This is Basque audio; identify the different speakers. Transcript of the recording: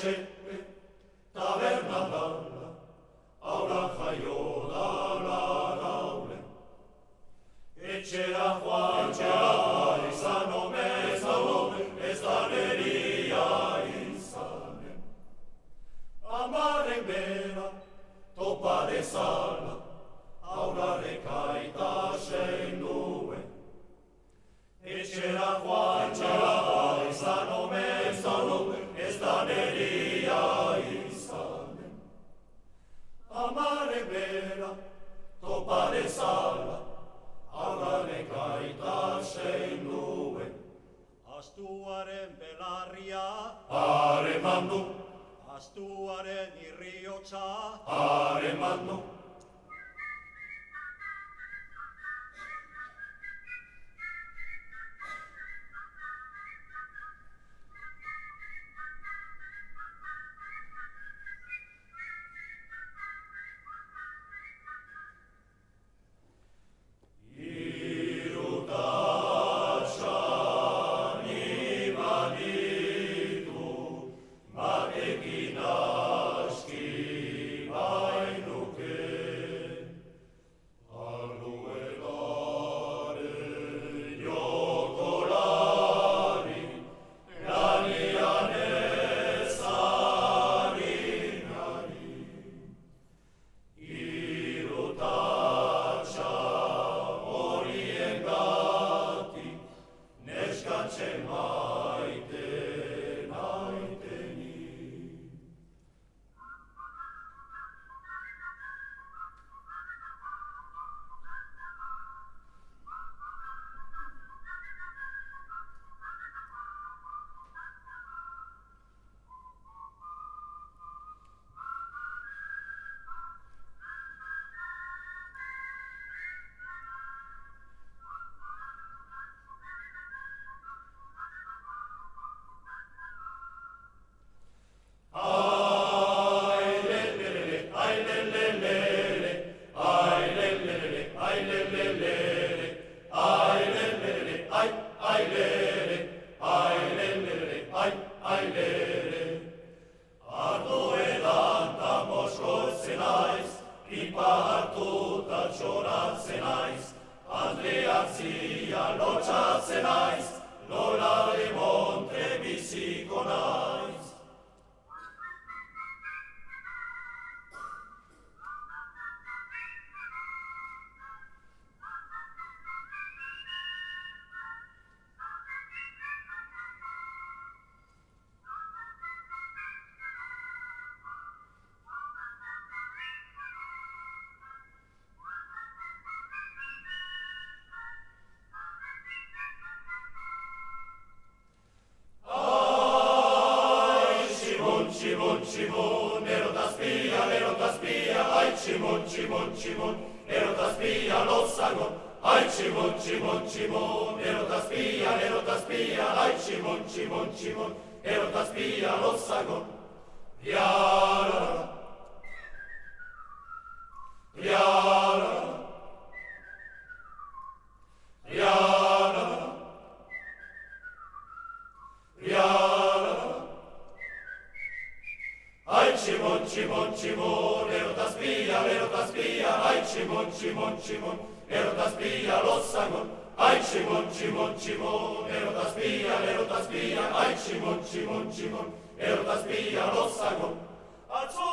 Speaker 1: Seppe, taverna dalla, aula jaiola laule. Etxera joan, izan omen, ez da neria izanen. Amaren bera, topa dezala, aurrarek aita sein duen. Etxera joan, izan omen, ez da neria izanen. Amaren bera, topa dezala, aurrarek aita sein duen.
Speaker 2: Astuaren belarria,
Speaker 1: Haren mandu,
Speaker 2: astuaren irriotza,
Speaker 1: haren mandu. Lotxatzen aiz, nola de montre biziko naiz. Tximon, erotaspia, ai tximon, erotaspia lozagon. Ai tximon, erotaspia, ai tximon, erotaspia lozagon. Rialara, rialara, rialara, rialara. Ai tximon, erotaspia, ai tximon, erotaspia lozagon. Ai tximon, erotaspia, ai tximon, erotaspia lozagon. Atzo,